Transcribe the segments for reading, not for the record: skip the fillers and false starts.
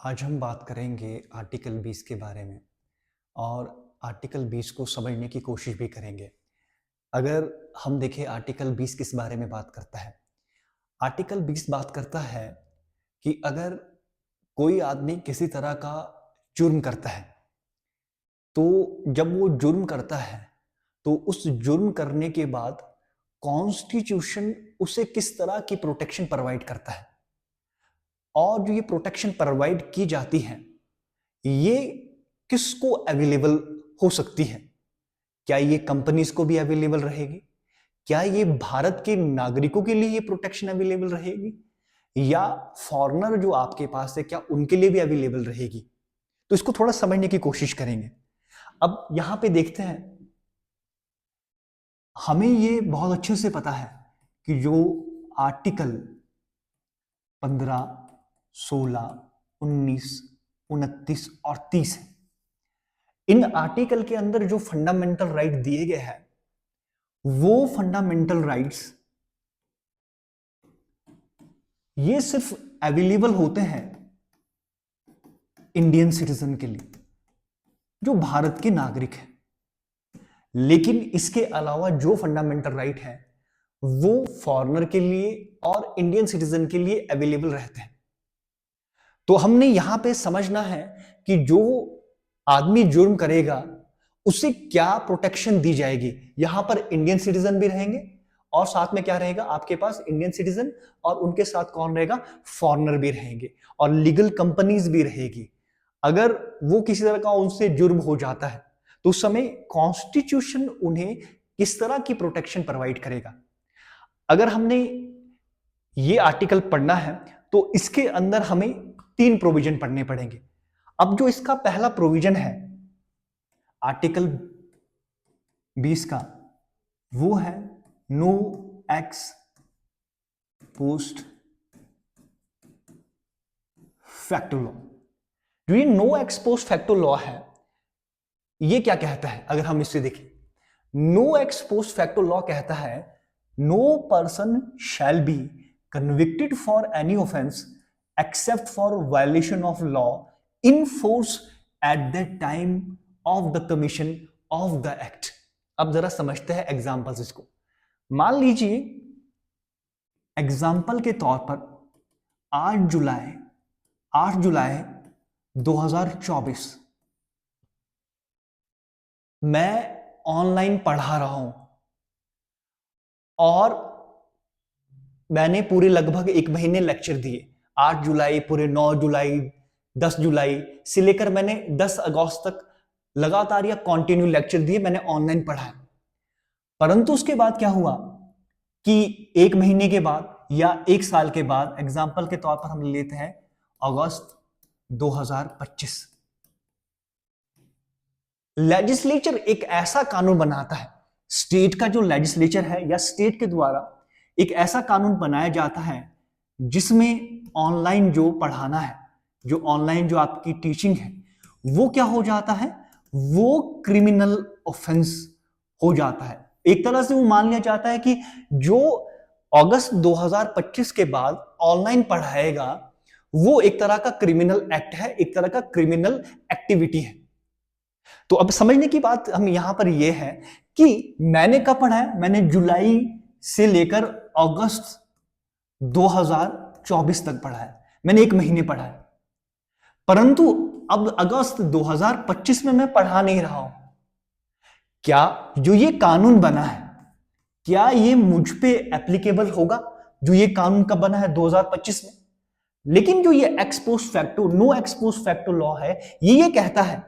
आज हम बात करेंगे आर्टिकल 20 के बारे में और आर्टिकल 20 को समझने की कोशिश भी करेंगे। अगर हम देखें आर्टिकल 20 किस बारे में बात करता है? आर्टिकल 20 बात करता है कि अगर कोई आदमी किसी तरह का जुर्म करता है, तो जब वो जुर्म करता है, तो उस जुर्म करने के बाद कॉन्स्टिट्यूशन उसे किस तरह की प्रोटेक्शन प्रोवाइड करता है और जो ये प्रोटेक्शन प्रोवाइड की जाती है, ये किसको अवेलेबल हो सकती है? क्या ये कंपनीज को भी अवेलेबल रहेगी? क्या ये भारत के नागरिकों के लिए ये प्रोटेक्शन अवेलेबल रहेगी या फॉरेनर जो आपके पास है क्या उनके लिए भी अवेलेबल रहेगी? तो इसको थोड़ा समझने की कोशिश करेंगे। अब यहां पे देखते हैं, हमें ये बहुत अच्छे से पता है कि जो आर्टिकल 15, 16, 19, 29 और 30 है, इन आर्टिकल के अंदर जो फंडामेंटल राइट दिए गए हैं, वो फंडामेंटल राइट्स ये सिर्फ अवेलेबल होते हैं इंडियन सिटीजन के लिए, जो भारत के नागरिक हैं। लेकिन इसके अलावा जो फंडामेंटल राइट है वो फॉरेनर के लिए और इंडियन सिटीजन के लिए अवेलेबल रहते हैं। तो हमने यहां पे समझना है कि जो आदमी जुर्म करेगा उसे क्या प्रोटेक्शन दी जाएगी। यहां पर इंडियन सिटीजन भी रहेंगे और साथ में क्या रहेगा आपके पास, इंडियन सिटीजन और उनके साथ कौन रहेगा, फॉरेनर भी रहेंगे और लीगल कंपनीज भी रहेगी। अगर वो किसी तरह का उनसे जुर्म हो जाता है तो उस समय कॉन्स्टिट्यूशन उन्हें किस तरह की प्रोटेक्शन प्रोवाइड करेगा। अगर हमने ये आर्टिकल पढ़ना है तो इसके अंदर हमें 3 प्रोविजन पढ़ने पड़ेंगे। अब जो इसका पहला प्रोविजन है आर्टिकल 20 का, वो है no ex post facto law. जो ये no ex post facto law है, ये क्या कहता है? अगर हम इससे देखें, no ex post facto law कहता है no person shall be convicted for any offence except for violation of law in force at the time of the commission of the act. अब जरा समझते हैं एग्जांपल्स इसको। मान लीजिए एग्जाम्पल के तौर पर 8 जुलाई 2024 मैं ऑनलाइन पढ़ा रहा हूं और मैंने पूरे लगभग 1 महीने लेक्चर दिए। 8 जुलाई, पूरे 9 जुलाई, 10 जुलाई से लेकर मैंने 10 अगस्त तक लगातार या कंटिन्यू लेक्चर दिए, मैंने ऑनलाइन पढ़ा। परंतु उसके बाद क्या हुआ कि 1 महीने के बाद या 1 साल के बाद, एग्जाम्पल के तौर पर हम लेते हैं अगस्त 2025, लेजिस्लेचर एक ऐसा कानून बनाता है, स्टेट का जो लेजिस्लेचर है या स्टेट के द्वारा एक ऐसा कानून बनाया जाता है जिसमें ऑनलाइन जो पढ़ाना है, जो ऑनलाइन जो आपकी टीचिंग है, वो क्या हो जाता है, वो क्रिमिनल ऑफेंस हो जाता है। एक तरह से वो मान लिया जाता है कि जो अगस्त 2025 के बाद ऑनलाइन पढ़ाएगा वो एक तरह का क्रिमिनल एक्ट है, एक तरह का क्रिमिनल एक्टिविटी है। तो अब समझने की बात हम यहां पर यह है कि मैंने कब पढ़ा है, मैंने जुलाई से लेकर अगस्त 2024 तक पढ़ा है, मैंने 1 महीने पढ़ा है। परंतु अब अगस्त 2025 में मैं पढ़ा नहीं रहा हूं। क्या जो ये कानून बना है, क्या ये मुझ पे एप्लीकेबल होगा? जो ये कानून कब बना है, 2025 में। लेकिन जो ये ex post facto, no ex post facto law है, ये कहता है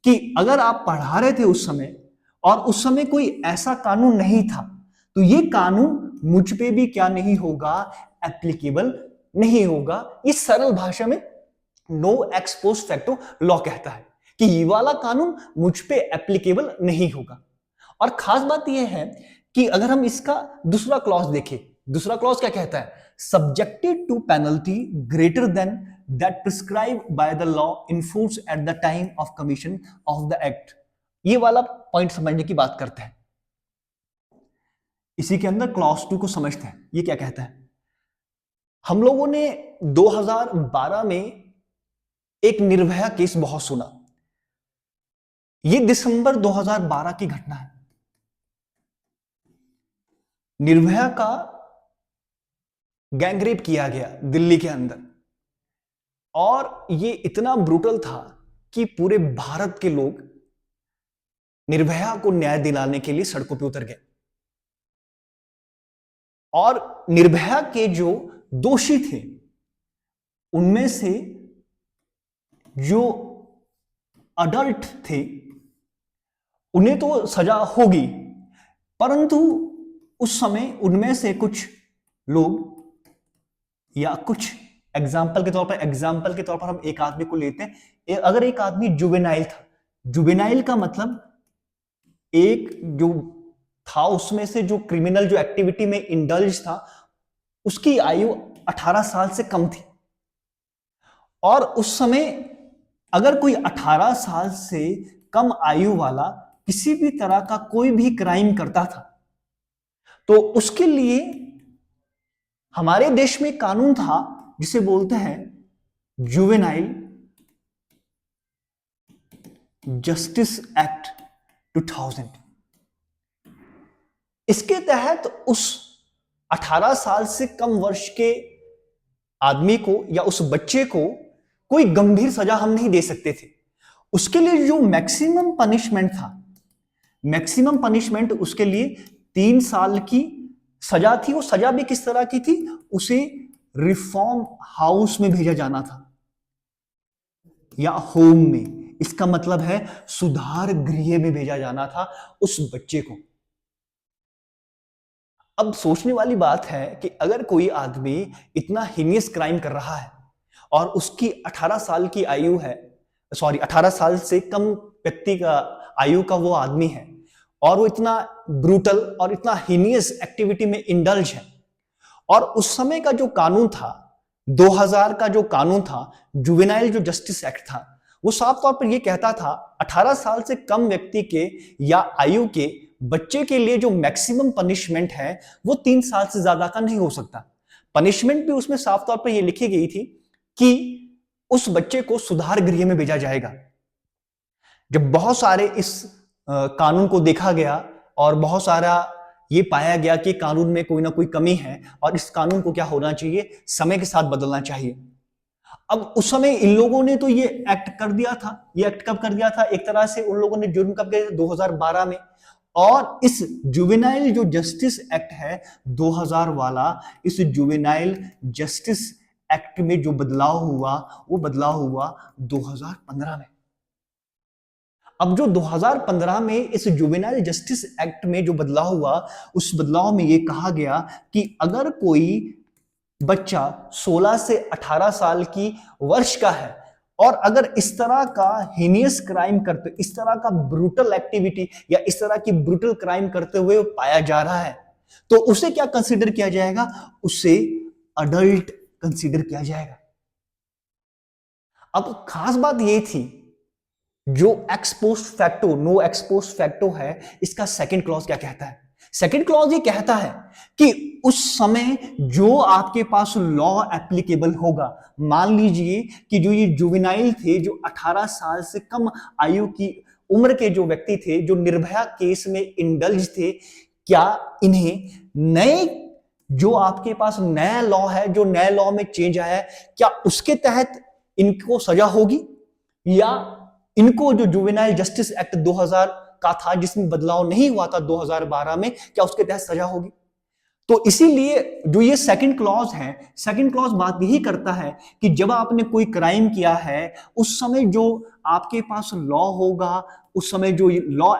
कि अगर आप पढ़ा रहे थे उस समय और उस समय कोई ऐसा कानून नहीं था, तो ये कानून मुझ पे भी क्या नहीं होगा, एप्लीकेबल नहीं होगा। इस सरल भाषा में no ex post facto law कहता है कि ये वाला कानून मुझ पे एप्लीकेबल नहीं होगा। और खास बात यह है कि अगर हम इसका दूसरा क्लॉज देखें, दूसरा क्लॉज क्या कहता है, subjected to penalty greater than that prescribe by the law in force at the time of commission of the act. ये वाला पॉइंट समझने की बात करते हैं। इसी के अंदर क्लॉज 2 को समझते हैं। ये क्या कहता है, हम लोगों ने 2012 में एक निर्भया केस बहुत सुना। ये दिसंबर 2012 की घटना है। निर्भया का गैंगरेप किया गया दिल्ली के अंदर, और ये इतना ब्रूटल था कि पूरे भारत के लोग निर्भया को न्याय दिलाने के लिए सड़कों पर उतर गए। और निर्भया के जो दोषी थे उनमें से जो अडल्ट थे उन्हें तो सजा होगी, परंतु उस समय उनमें से कुछ लोग, या कुछ एग्जाम्पल के तौर पर हम एक आदमी को लेते हैं। अगर एक आदमी जुवेनाइल था, जुवेनाइल का मतलब एक जो था उसमें से जो क्रिमिनल जो एक्टिविटी में इंडल्ज था उसकी आयु 18 साल से कम थी। और उस समय अगर कोई 18 साल से कम आयु वाला किसी भी तरह का कोई भी क्राइम करता था तो उसके लिए हमारे देश में कानून था जिसे बोलते हैं जुवेनाइल जस्टिस एक्ट 2000। इसके तहत उस 18 साल से कम वर्ष के आदमी को या उस बच्चे को कोई गंभीर सजा हम नहीं दे सकते थे। उसके लिए जो मैक्सिमम पनिशमेंट था, मैक्सिमम पनिशमेंट उसके लिए 3 साल की सजा थी। वो सजा भी किस तरह की थी, उसे रिफॉर्म हाउस में भेजा जाना था या होम में। इसका मतलब है सुधार गृह में भेजा जाना था उस बच्चे को। अब सोचने वाली बात है कि अगर कोई आदमी इतना हीनियस क्राइम कर रहा है और उसकी 18 साल की आयु है, 18 साल से कम व्यक्ति का आयु का वो आदमी है, और वो इतना ब्रूटल और इतना हीनियस एक्टिविटी में इंडल्ज है, और उस समय का जो कानून था, 2000 का जो कानून था, जुवेनाइल जो जस्टिस एक्ट था, वो साफ तौर पर ये कहता था 18 साल से कम व्यक्ति के या आयु के बच्चे के लिए जो मैक्सिमम पनिशमेंट है वो 3 साल से ज्यादा का नहीं हो सकता। पनिशमेंट भी उसमें साफ तौर पर यह लिखी गई थी कि उस बच्चे को सुधार गृह में भेजा जाएगा। जब बहुत सारे इस कानून को देखा गया और बहुत सारा ये पाया गया कि कानून में कोई ना कोई कमी है और इस कानून को क्या होना चाहिए, समय के साथ बदलना चाहिए। अब उस समय इन लोगों ने तो ये एक्ट कर दिया था। ये एक्ट कब कर दिया था, एक तरह से उन लोगों ने जुर्म कब किया, 2012 में। और इस जुवेनाइल जो जस्टिस एक्ट है 2000 वाला, इस जुवेनाइल जस्टिस एक्ट में जो बदलाव हुआ वो बदलाव हुआ 2015 में। अब जो 2015 में इस जुवेनाइल जस्टिस एक्ट में जो बदलाव हुआ, उस बदलाव में ये कहा गया कि अगर कोई बच्चा 16 से 18 साल की वर्ष का है और अगर इस तरह का हीनियस क्राइम करते, इस तरह का ब्रूटल एक्टिविटी या इस तरह की ब्रूटल क्राइम करते हुए पाया जा रहा है, तो उसे क्या कंसीडर किया जाएगा, उसे अडल्ट कंसीडर किया जाएगा। अब खास बात यह थी, जो ex post facto, no ex post facto है, इसका सेकंड क्लॉज क्या कहता है? सेकंड क्लॉज ये कहता है कि उस समय जो आपके पास लॉ एप्लीकेबल होगा, मान लीजिए कि जो ये जुवेनाइल थे, जो 18 साल से कम आयु की उम्र के जो व्यक्ति थे, जो निर्भया केस में इंडल्ज थे, क्या इन्हें नए जो आपके पास नया लॉ है, जो नए लॉ में चेंज आया है, क्या उसके तहत इनको सजा होगी, या इनको जो जुवेनाइल जस्टिस एक्ट 2000 का था जिसमें बदलाव नहीं हुआ था 2012 में, क्या उसके तहत सजा होगी? तो इसीलिए जो ये सेकंड क्लॉज है, सेकंड क्लॉज बात यही करता है कि जब आपने कोई क्राइम किया है, उस समय जो आपके पास लॉ होगा, उस समय जो लॉ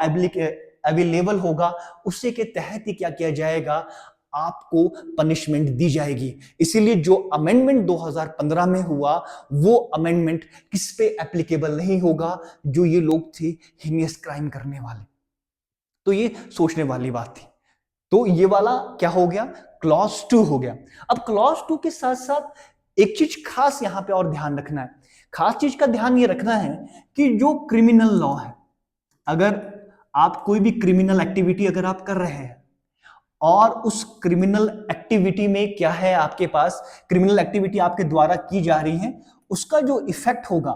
अवेलेबल होगा, उससे के तहत ही क्या किया जाएगा, आपको पनिशमेंट दी जाएगी। इसीलिए जो अमेंडमेंट 2015 में हुआ, वो अमेंडमेंट किस पे एप्लीकेबल नहीं होगा, जो ये लोग थे हीनियस क्राइम करने वाले। तो ये सोचने वाली बात थी। तो ये वाला क्या हो गया, क्लॉज 2 हो गया। अब क्लॉज 2 के साथ साथ एक चीज खास यहां पे और ध्यान रखना है। खास चीज का ध्यान ये रखना है कि जो क्रिमिनल लॉ है, अगर आप कोई भी क्रिमिनल एक्टिविटी अगर आप कर रहे हैं और उस क्रिमिनल एक्टिविटी में क्या है, आपके पास क्रिमिनल एक्टिविटी आपके द्वारा की जा रही है, उसका जो इफेक्ट होगा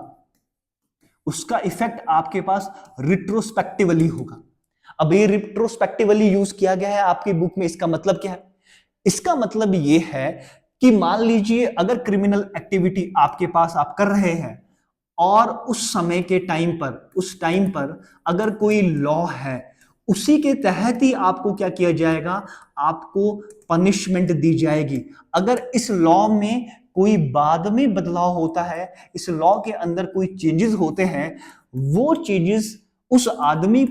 उसका इफेक्ट आपके पास रिट्रोस्पेक्टिवली होगा। अब ये रिट्रोस्पेक्टिवली यूज किया गया है आपकी बुक में, इसका मतलब क्या है? इसका मतलब ये है कि मान लीजिए अगर क्रिमिनल एक्टिविटी आपके पास आप कर रहे हैं और उस समय के उस टाइम पर अगर कोई लॉ है, उसी के तहत ही आपको क्या किया जाएगा, आपको पनिशमेंट दी जाएगी। अगर इस लॉ में कोई बाद में बदलाव होता है, इस लॉ के अंदर कोई चेंजेस होते हैं, वो चेंजेस उस आदमी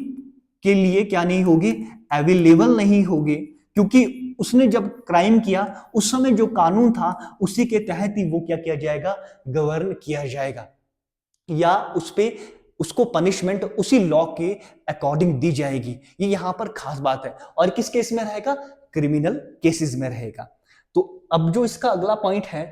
के लिए क्या नहीं होगी, अवेलेबल नहीं होगी, क्योंकि उसने जब क्राइम किया उस समय जो कानून था उसी के तहत ही वो क्या किया जाएगा, गवर्न किया जाएगा, या उस पे उसको पनिशमेंट उसी लॉ के अकॉर्डिंग दी जाएगी। ये यहां पर खास बात है। और किस केस में रहेगा? क्रिमिनल केसेस में रहेगा। तो अब जो इसका अगला पॉइंट है,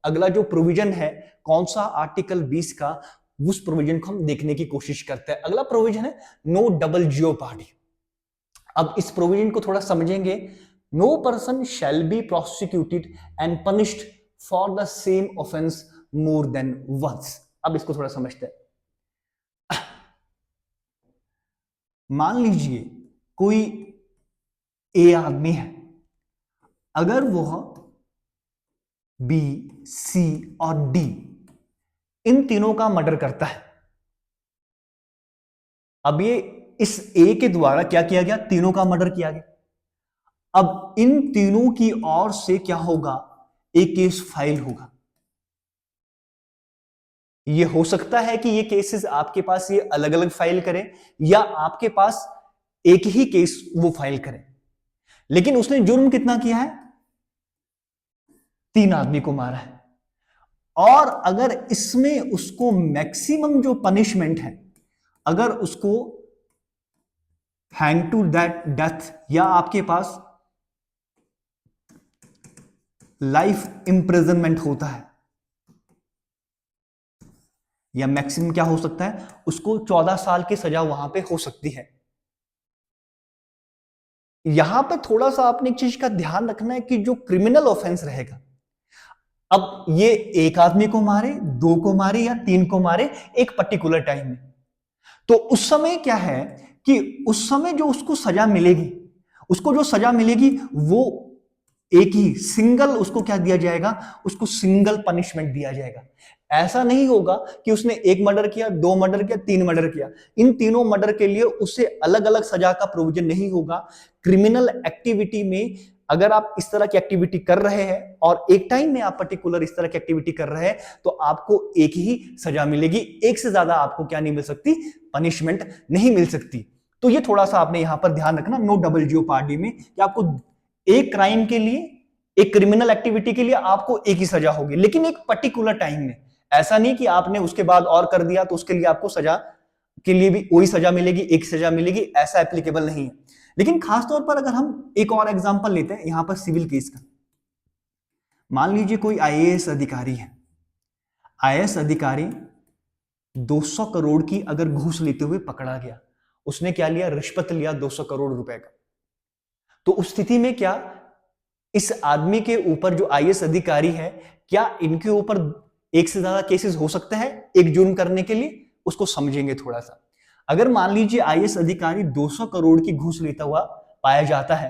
अगला जो प्रोविजन है, कौन सा? आर्टिकल 20 का। उस प्रोविजन को हम देखने की कोशिश करते हैं। अगला प्रोविजन है नो डबल जियोपार्डी। अब इस प्रोविजन को थोड़ा समझेंगे। No person shall be prosecuted and punished for the same offence more than once. अब इसको थोड़ा समझते हैं। मान लीजिए कोई ए आदमी है, अगर वह बी, सी और डी इन तीनों का मर्डर करता है। अब ये इस ए के द्वारा क्या किया गया? तीनों का मर्डर किया गया। अब इन तीनों की ओर से क्या होगा? एक केस फाइल होगा। ये हो सकता है कि ये केसेस आपके पास ये अलग अलग फाइल करें, या आपके पास एक ही केस वो फाइल करें। लेकिन उसने जुर्म कितना किया है? 3 आदमी को मारा है। और अगर इसमें उसको मैक्सिमम जो पनिशमेंट है, अगर उसको हैंग टू दैट डेथ, या आपके पास लाइफ इंप्रिजनमेंट होता है, या मैक्सिमम क्या हो सकता है, उसको 14 साल की सजा वहां पे हो सकती है। यहां पे थोड़ा सा आपने एक चीज का ध्यान रखना है कि जो क्रिमिनल ऑफेंस रहेगा, अब ये एक आदमी को मारे, 2 को मारे या 3 को मारे एक पर्टिकुलर टाइम में, तो उस समय क्या है कि उस समय जो उसको सजा मिलेगी, उसको जो सजा मिलेगी वो एक ही सिंगल उसको क्या दिया जाएगा, उसको सिंगल पनिशमेंट दिया जाएगा। ऐसा नहीं होगा कि उसने 1 मर्डर किया, 2 मर्डर किया, 3 मर्डर किया, इन तीनों मर्डर के लिए उसे अलग अलग सजा का प्रोविजन नहीं होगा। क्रिमिनल एक्टिविटी में अगर आप इस तरह की एक्टिविटी कर रहे हैं और एक टाइम में आप पर्टिकुलर इस तरह की एक्टिविटी कर रहे हैं, तो आपको एक ही सजा मिलेगी, एक से ज्यादा आपको क्या नहीं मिल सकती, पनिशमेंट नहीं मिल सकती। तो ये थोड़ा सा आपने यहां पर ध्यान रखना नो डबल जियोपार्डी में, कि आपको एक क्राइम के लिए, एक क्रिमिनल एक्टिविटी के लिए आपको एक ही सजा होगी, लेकिन एक पर्टिकुलर टाइम में। ऐसा नहीं कि आपने उसके बाद और कर दिया तो उसके लिए आपको सजा के लिए भी वही सजा मिलेगी, एक सजा मिलेगी, ऐसा एप्लीकेबल नहीं है। लेकिन खासतौर पर अगर हम एक और एग्जांपल लेते हैं यहां पर सिविल केस का। मान लीजिए कोई आईएएस अधिकारी है, आईएएस अधिकारी 200 करोड़ की अगर घूस लेते हुए पकड़ा गया, उसने क्या लिया, रिश्वत लिया 200 करोड़ रुपए का, तो उस स्थिति में क्या इस आदमी के ऊपर, जो आईएएस अधिकारी है, क्या इनके ऊपर एक से ज्यादा केसेस हो सकते हैं एक जुर्म करने के लिए? उसको समझेंगे थोड़ा सा। अगर मान लीजिए आईएएस अधिकारी 200 करोड़ की घूस लेता हुआ पाया जाता है,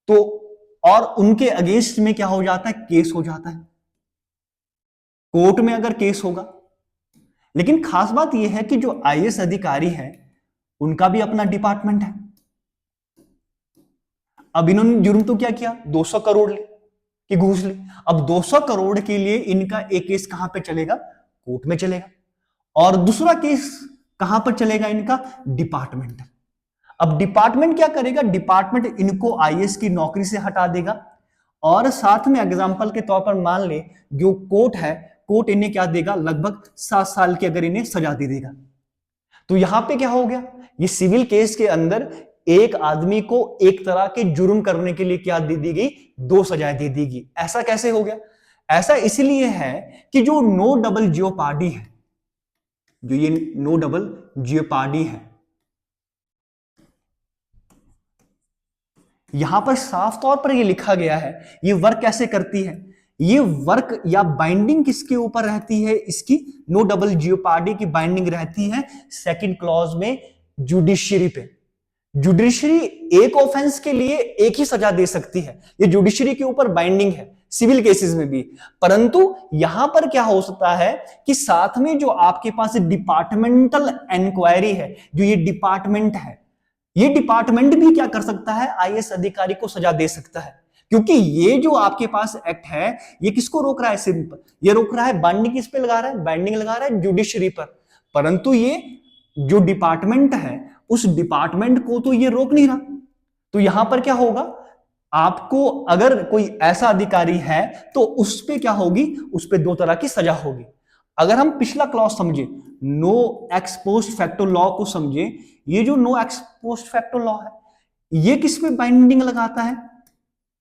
तो और उनके अगेंस्ट में क्या हो जाता है, केस हो जाता है, कोर्ट में अगर केस होगा। लेकिन खास बात यह है कि जो आईएएस अधिकारी है उनका भी अपना डिपार्टमेंट है। अब इन्होंने जुर्म तो क्या किया, 200 करोड़ की घूस ली। अब 200 करोड़ के लिए इनका एक केस कहां पे चलेगा, कोर्ट में चलेगा, और दूसरा केस कहां पर चलेगा इनका, डिपार्टमेंट। अब डिपार्टमेंट क्या करेगा, डिपार्टमेंट इनको आईएएस की नौकरी से हटा देगा, और साथ में एग्जांपल के तौर पर मान ले जो कोर्ट है, कोर्ट इन्हें क्या देगा, लगभग 7 साल की अगर इन्हें सजा दे देगा। तो यहां पे क्या हो गया, ये सिविल केस के अंदर एक आदमी को एक तरह के जुर्म करने के लिए क्या दे दी गई, 2 सजाएं दे दी गई। ऐसा कैसे हो गया? ऐसा इसलिए है कि जो नो डबल जियोपार्डी है, जो ये नो डबल जियोपार्डी है, यहां पर साफ तौर पर ये लिखा गया है, ये वर्क कैसे करती है, ये वर्क या बाइंडिंग किसके ऊपर रहती है, इसकी नो डबल जियोपार्डी की बाइंडिंग रहती है सेकंड क्लॉज में जुडिशरी पे। जुडिशरी एक ऑफेंस के लिए एक ही सजा दे सकती है, ये जुडिशरी के ऊपर बाइंडिंग है सिविल केसेस में भी। परंतु यहां पर क्या हो सकता है कि साथ में जो आपके पास डिपार्टमेंटल इंक्वायरी है, जो ये डिपार्टमेंट है, ये डिपार्टमेंट भी क्या कर सकता है, आईएएस अधिकारी को सजा दे सकता है। क्योंकि ये जो आपके पास एक्ट है ये किसको रोक रहा है, सिर्फ ये रोक रहा है बाइंडिंग किस पे लगा रहा है, बाइंडिंग लगा रहा है जुडिशरी पर। परंतु ये जो डिपार्टमेंट है उस डिपार्टमेंट को तो ये रोक नहीं रहा। तो यहां पर क्या होगा, आपको अगर कोई ऐसा अधिकारी है तो उस पे क्या होगी, उस पे दो तरह की सजा होगी। अगर हम पिछला क्लॉज समझे, no ex post facto law को समझे, ये जो no ex post facto law है ये किस पे बाइंडिंग लगाता है,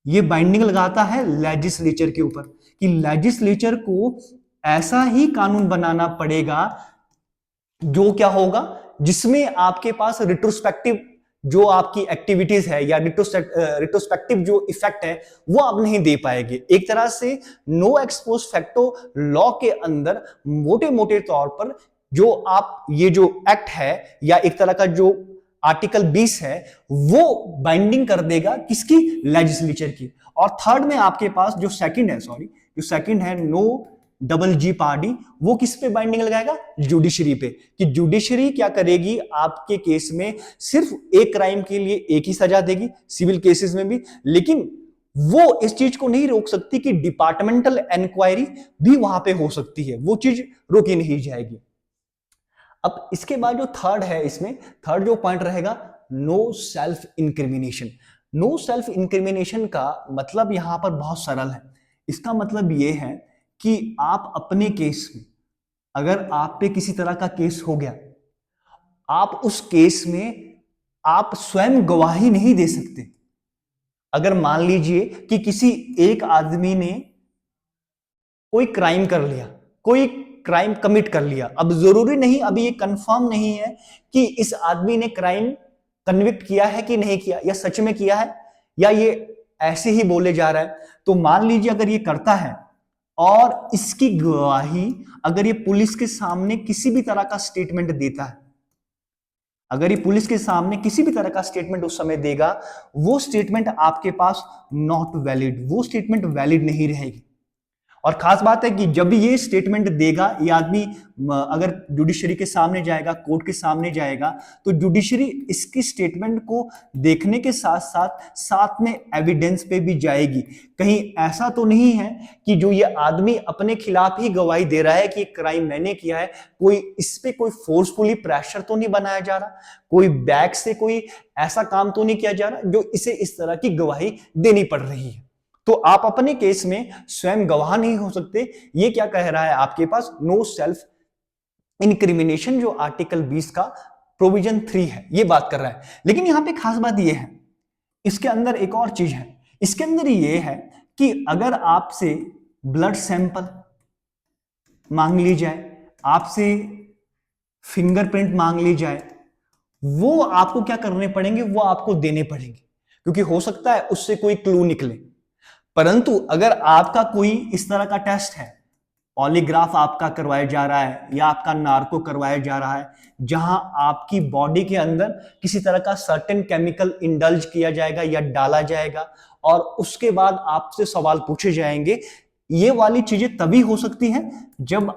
ये बाइंडिंग लगाता है लेजिस्लेचर के ऊपर, कि लेजिस्लेचर को ऐसा ही कानून बनाना पड़ेगा जो क्या होगा, जिसमें आपके पास रिट्रोस्पेक्टिव जो आपकी एक्टिविटीज है या रिट्रोस्पेक्टिव जो इफेक्ट है वो आप नहीं दे पाएंगे। एक तरह से no ex post facto law के अंदर मोटे मोटे तौर पर जो आप ये जो एक्ट है या एक तरह का जो आर्टिकल 20 है वो बाइंडिंग कर देगा किसकी, लेजिस्लेचर की। और थर्ड में आपके पास जो सेकंड है, जो सेकंड है नो डबल जी पार्टी, वो किस पे बाइंडिंग लगाएगा, जुडिशरी पे, कि जुडिशरी क्या करेगी आपके केस में सिर्फ एक क्राइम के लिए एक ही सजा देगी सिविल केसेस में भी, लेकिन वो इस चीज को नहीं रोक सकती कि डिपार्टमेंटल इंक्वायरी भी वहां पे हो सकती है, वो चीज रोकी नहीं जाएगी। अब इसके बाद जो थर्ड है, इसमें थर्ड जो पॉइंट रहेगा no self incrimination. No self incrimination का मतलब यहां पर बहुत सरल है। इसका मतलब यह है कि आप अपने केस में, अगर आप पे किसी तरह का केस हो गया, आप उस केस में आप स्वयं गवाही नहीं दे सकते। अगर मान लीजिए कि किसी एक आदमी ने कोई क्राइम कर लिया, कोई क्राइम कमिट कर लिया, अब जरूरी नहीं, अभी ये कंफर्म नहीं है कि इस आदमी ने क्राइम कन्विक्ट किया है कि नहीं किया, या सच में किया है या ये ऐसे ही बोले जा रहा है। तो मान लीजिए अगर ये करता है और इसकी गवाही अगर ये पुलिस के सामने किसी भी तरह का स्टेटमेंट देता है, अगर ये पुलिस के सामने किसी भी तरह का स्टेटमेंट उस समय देगा, वो स्टेटमेंट आपके पास नॉट वैलिड, वो स्टेटमेंट वैलिड नहीं रहेगी। और खास बात है कि जब भी ये स्टेटमेंट देगा ये आदमी, अगर जुडिशरी के सामने जाएगा, कोर्ट के सामने जाएगा, तो जुडिशरी इसकी स्टेटमेंट को देखने के साथ साथ साथ में एविडेंस पे भी जाएगी। कहीं ऐसा तो नहीं है कि जो ये आदमी अपने खिलाफ ही गवाही दे रहा है कि क्राइम मैंने किया है, कोई इस पे कोई फोर्सफुली प्रेशर तो नहीं बनाया जा रहा, कोई बैक से कोई ऐसा काम तो नहीं किया जा रहा जो इसे इस तरह की गवाही देनी पड़ रही है। तो आप अपने केस में स्वयं गवाह नहीं हो सकते। ये क्या कह रहा है आपके पास, नो सेल्फ इंक्रिमिनेशन, जो आर्टिकल 20 का प्रोविजन 3 है ये बात कर रहा है। लेकिन यहां पे खास बात ये है, इसके अंदर एक और चीज है, इसके अंदर ये है कि अगर आपसे ब्लड सैंपल मांग ली जाए, आपसे फिंगरप्रिंट मांग ली जाए, वो आपको क्या करने पड़ेंगे, वो आपको देने पड़ेंगे, क्योंकि हो सकता है उससे कोई क्लू निकले। परंतु अगर आपका कोई इस तरह का टेस्ट है, पॉलीग्राफ आपका करवाया जा रहा है या आपका नार्को करवाया जा रहा है, जहां आपकी बॉडी के अंदर किसी तरह का सर्टेन केमिकल इंडल्ज किया जाएगा या डाला जाएगा और उसके बाद आपसे सवाल पूछे जाएंगे, ये वाली चीजें तभी हो सकती हैं जब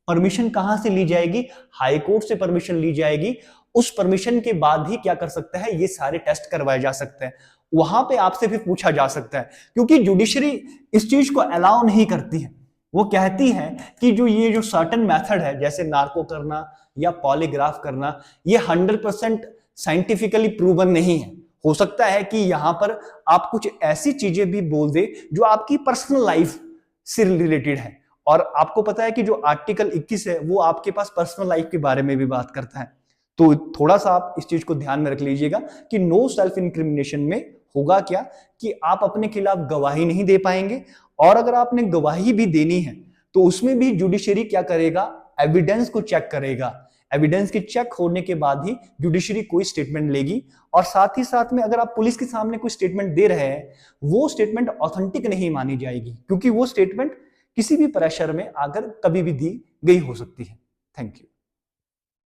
परमिशन कहां से ली जाएगी, हाई कोर्ट से परमिशन ली जाएगी। उस परमिशन के बाद ही क्या कर सकता है, ये सारे टेस्ट करवाए जा सकते हैं, वहां पे आपसे फिर पूछा जा सकता है। क्योंकि जुडिशरी इस चीज को अलाउ नहीं करती है, वो कहती है कि जो ये जो सर्टेन मेथड है, जैसे नार्को करना या पॉलीग्राफ करना, ये 100% साइंटिफिकली प्रूवन नहीं है। हो सकता है कि यहां पर आप कुछ ऐसी चीजें भी बोल दे जो आपकी पर्सनल लाइफ से रिलेटेड है, और आपको पता है कि जो आर्टिकल 21 है वो आपके पास पर्सनल लाइफ के बारे में भी बात करता है। तो थोड़ा सा आप इस चीज को ध्यान में रख लीजिएगा कि नो सेल्फ इंक्रिमिनेशन में होगा क्या कि आप अपने खिलाफ गवाही नहीं दे पाएंगे, और अगर आपने गवाही भी देनी है तो उसमें भी जुडिशरी क्या करेगा, एविडेंस को चेक करेगा। एविडेंस के चेक होने के बाद ही जुडिशरी कोई स्टेटमेंट लेगी। और साथ ही साथ में अगर आप पुलिस के सामने कोई स्टेटमेंट दे रहे हैं, वो स्टेटमेंट ऑथेंटिक नहीं मानी जाएगी, क्योंकि वो स्टेटमेंट किसी भी प्रेशर में आकर कभी भी दी गई हो सकती है। Thank you.